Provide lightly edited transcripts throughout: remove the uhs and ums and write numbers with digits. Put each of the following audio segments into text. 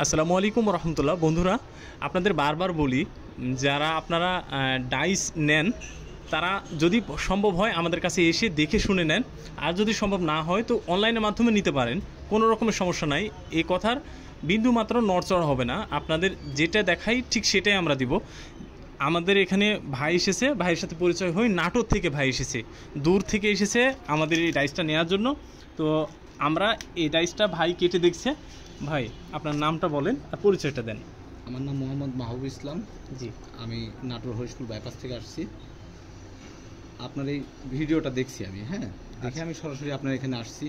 আসসালামু আলাইকুম রহমতুল্লাহ। বন্ধুরা, আপনাদের বারবার বলি, যারা আপনারা ডাইস নেন তারা যদি সম্ভব হয় আমাদের কাছে এসে দেখে শুনে নেন, আর যদি সম্ভব না হয় তো অনলাইনের মাধ্যমে নিতে পারেন, কোনো রকমের সমস্যা নাই। এই কথার বিন্দু মাত্র নড়চড় হবে না। আপনাদের যেটা দেখাই ঠিক সেটাই আমরা দিব। আমাদের এখানে ভাই এসেছে, ভাইয়ের সাথে পরিচয় হয়ে নাটোর থেকে ভাই এসেছে, দূর থেকে এসেছে আমাদের এই ডাইসটা নেওয়ার জন্য। তো আমরা এই ডাইসটা ভাই কেটে দেখছে। ভাই, আপনার নামটা বলেন আর পরিচয়টা দেন। আমার নাম মোহাম্মদ মাহবুব ইসলাম। জি, আমি নাটোর হরিশপুর বাইপাস থেকে আসছি। আপনার এই ভিডিওটা দেখছি আমি, দেখে আমি সরাসরি আপনার এখানে আসছি।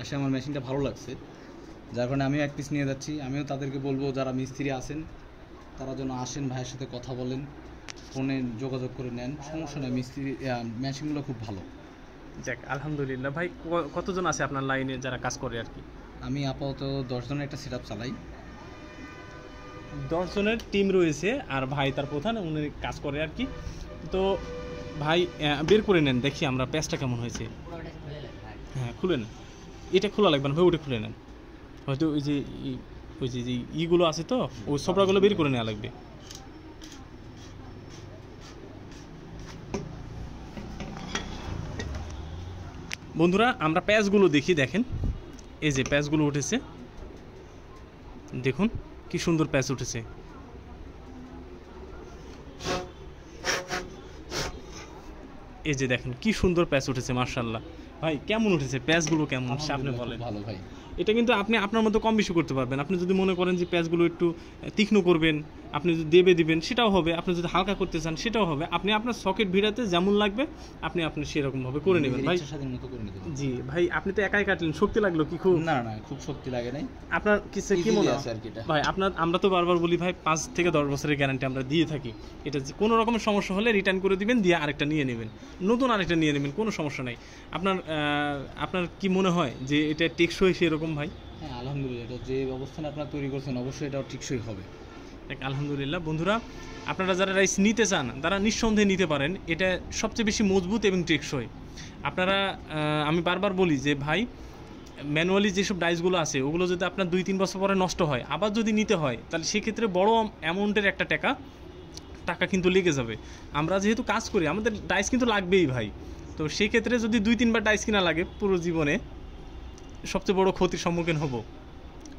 আসে আমার মেশিনটা ভালো লাগছে, যার কারণে আমিও এক পিস নিয়ে যাচ্ছি। আমিও তাদেরকে বলবো যারা মিস্ত্রি আছেন তারা যেন আসেন, ভাইয়ের সাথে কথা বলেন, ফোনে যোগাযোগ করে নেন, সমস্যা নেই। মিস্ত্রি মেশিনগুলো খুব ভালো। যাক আলহামদুলিল্লাহ। ভাই, কতজন আছে আপনার লাইনে যারা কাজ করে আর কি? আমি আপাতত 10 জনের একটা সেট আপ চালাই। 10 জনের টিম রয়েছে, আর ভাই তার প্রধান, উনি কাজ করে আর কি। তো ভাই বের করে নেন, দেখি আমরা প্যাচটা কেমন হয়েছে। হ্যাঁ, খুলে নেন। এটা খোলা লাগবে না ভাই, ওটা খুলে নেন। হয়তো ওই যে ইগুলো আছে তো, ওই সবরাগুলো বের করে নেওয়া লাগবে। বন্ধুরা, আমরা প্যাচগুলো দেখি। দেখেন, এই যে প্যাচগুলো উঠেছে, দেখুন কি সুন্দর প্যাচ উঠেছে। এই যে দেখেন কি সুন্দর প্যাচ উঠেছে, মাশাআল্লাহ। ভাই, কেমন উঠেছে প্যাচগুলো? কেমন আপনি বলেন। ভালো ভাই। এটা কিন্তু আপনি আপনার মতো কম বেশি করতে পারবেন। আপনি যদি মনে করেন যে প্যাচগুলো একটু তীক্ষ্ণ করবেন, আপনি যদি দেবে দিবেন, সেটাও হবে। আপনি যদি হালকা করতে চান, সেটাও হবে। আপনি আপনার সকেট ভিড়াতে যেমন লাগবে আপনি সেরকমভাবে করে নেবেন ভাই। জি ভাই, আপনি তো একাই কাটলেন, শক্তি লাগলো কি খুব? না, খুব শক্তি লাগে নাই। আপনার কি মনে হয় ভাই? আমরা তো বারবার বলি ভাই, 5 থেকে 10 বছরের গ্যারান্টি আমরা দিয়ে থাকি। এটা কোনো রকমের সমস্যা হলে রিটার্ন করে দিবেন, দিয়ে আরেকটা নিয়ে নেবেন, নতুন আরেকটা নিয়ে নেবেন, কোনো সমস্যা নাই। আপনার কি মনে হয় যে এটা টেকসই সেরকম ভাই? হ্যাঁ, আলহামদুলিল্লাহ। এটা যে অবস্থানে আপনারা তৈরি করছেন অবশ্যই এটাও টেকসই হবে। আলহামদুলিল্লাহ। বন্ধুরা, আপনারা যারা রাইস নিতে চান তারা নিঃসন্দেহে নিতে পারেন। এটা সবচেয়ে বেশি মজবুত এবং টেকসই। আপনারা আমি বারবার বলি যে ভাই, ম্যানুয়ালি যেসব ডাইসগুলো আছে ওগুলো যদি আপনার 2-3 বছর পরে নষ্ট হয়, আবার যদি নিতে হয়, তাহলে সেক্ষেত্রে বড় অ্যামাউন্টের একটা টাকা কিন্তু লেগে যাবে। আমরা যেহেতু কাজ করি, আমাদের ডাইস কিন্তু লাগবেই ভাই। তো সেক্ষেত্রে যদি 2-3 বার ডাইস কিনা লাগে, পুরো জীবনে সবচেয়ে বড় ক্ষতির সম্মুখীন হব।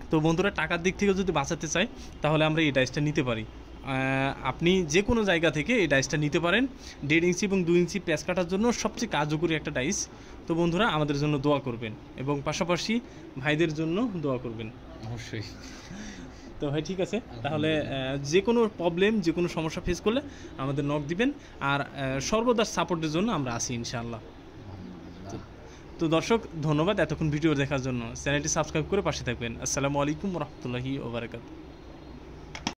তো বন্ধুরা, টাকার দিক থেকে যদি বাঁচাতে চাই তাহলে আমরা এই ডাইসটা নিতে পারি। আপনি যে কোনো জায়গা থেকে এই ডাইসটা নিতে পারেন। 1.5 ইঞ্চি এবং 2 ইঞ্চি প্যাচ কাটার জন্য সবচেয়ে কার্যকরী একটা ডাইস। তো বন্ধুরা, আমাদের জন্য দোয়া করবেন এবং পাশাপাশি ভাইদের জন্য দোয়া করবেন অবশ্যই। তো ভাই, ঠিক আছে তাহলে। যে কোনো প্রবলেম, যে কোনো সমস্যা ফেস করলে আমাদের নক দিবেন, আর সর্বদা সাপোর্টের জন্য আমরা আছি ইনশাআল্লাহ। তো দর্শক, ধন্যবাদ এতক্ষণ ভিডিও দেখার জন্য। চ্যানেলটি সাবস্ক্রাইব করে পাশে থাকবেন। আসসালামু আলাইকুম রহমতুল্লাহি ওয়া বারাকাতুহু।